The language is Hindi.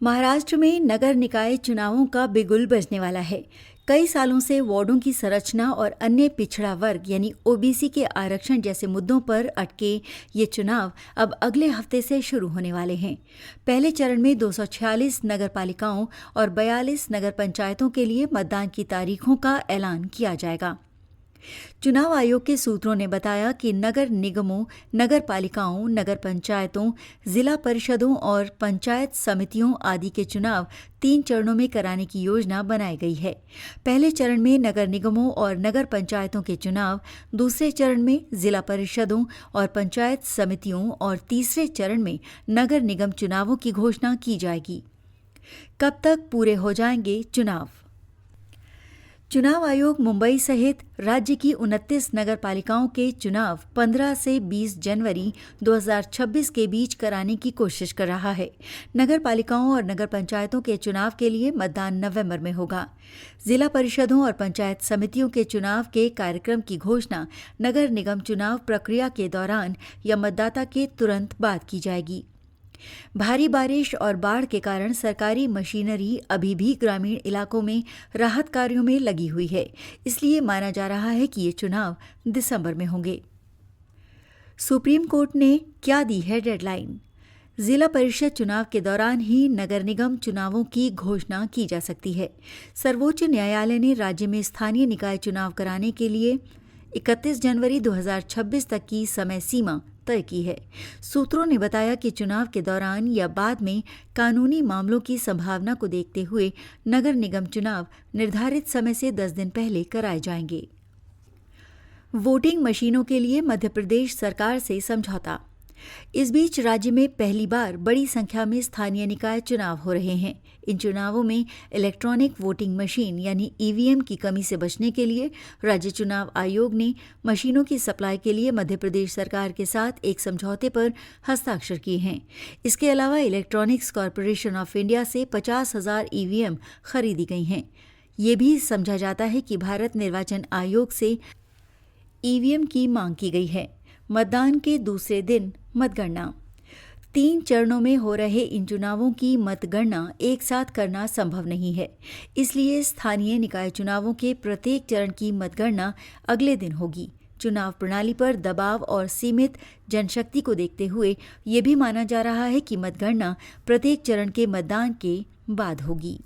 महाराष्ट्र में नगर निकाय चुनावों का बिगुल बजने वाला है। कई सालों से वार्डों की संरचना और अन्य पिछड़ा वर्ग यानी ओबीसी के आरक्षण जैसे मुद्दों पर अटके ये चुनाव अब अगले हफ्ते से शुरू होने वाले हैं। पहले चरण में 246 नगर पालिकाओं और 42 नगर पंचायतों के लिए मतदान की तारीखों का ऐलान किया जाएगा। चुनाव आयोग के सूत्रों ने बताया कि नगर निगमों, नगर पालिकाओं, नगर पंचायतों, जिला परिषदों और पंचायत समितियों आदि के चुनाव 3 चरणों में कराने की योजना बनाई गई है। पहले चरण में नगर निगमों और नगर पंचायतों के चुनाव, दूसरे चरण में जिला परिषदों और पंचायत समितियों और तीसरे चरण में नगर निगम चुनावों की घोषणा की जाएगी। कब तक पूरे हो जाएंगे चुनाव? चुनाव आयोग मुंबई सहित राज्य की 29 नगर पालिकाओं के चुनाव 15 से 20 जनवरी 2026 के बीच कराने की कोशिश कर रहा है। नगर पालिकाओं और नगर पंचायतों के चुनाव के लिए मतदान नवंबर में होगा। जिला परिषदों और पंचायत समितियों के चुनाव के कार्यक्रम की घोषणा नगर निगम चुनाव प्रक्रिया के दौरान या मतदाता के तुरंत बाद की जाएगी। भारी बारिश और बाढ़ के कारण सरकारी मशीनरी अभी भी ग्रामीण इलाकों में राहत कार्यों में लगी हुई है, इसलिए माना जा रहा है कि ये चुनाव दिसंबर में होंगे। सुप्रीम कोर्ट ने क्या दी है डेडलाइन? जिला परिषद चुनाव के दौरान ही नगर निगम चुनावों की घोषणा की जा सकती है। सर्वोच्च न्यायालय ने राज्य में स्थानीय निकाय चुनाव कराने के लिए 31 जनवरी 2026 तक की समय सीमा तय की है। सूत्रों ने बताया कि चुनाव के दौरान या बाद में कानूनी मामलों की संभावना को देखते हुए नगर निगम चुनाव निर्धारित समय से 10 दिन पहले कराए जाएंगे। वोटिंग मशीनों के लिए मध्य प्रदेश सरकार से समझौता। इस बीच राज्य में पहली बार बड़ी संख्या में स्थानीय निकाय चुनाव हो रहे हैं। इन चुनावों में इलेक्ट्रॉनिक वोटिंग मशीन यानी ईवीएम की कमी से बचने के लिए राज्य चुनाव आयोग ने मशीनों की सप्लाई के लिए मध्य प्रदेश सरकार के साथ एक समझौते पर हस्ताक्षर किए हैं। इसके अलावा इलेक्ट्रॉनिक्स कॉरपोरेशन ऑफ इंडिया से 50,000 ईवीएम खरीदी गई हैं। ये भी समझा जाता है कि भारत निर्वाचन आयोग से ईवीएम की मांग की गई है। मतदान के दूसरे दिन मतगणना। 3 चरणों में हो रहे इन चुनावों की मतगणना एक साथ करना संभव नहीं है, इसलिए स्थानीय निकाय चुनावों के प्रत्येक चरण की मतगणना अगले दिन होगी। चुनाव प्रणाली पर दबाव और सीमित जनशक्ति को देखते हुए ये भी माना जा रहा है कि मतगणना प्रत्येक चरण के मतदान के बाद होगी।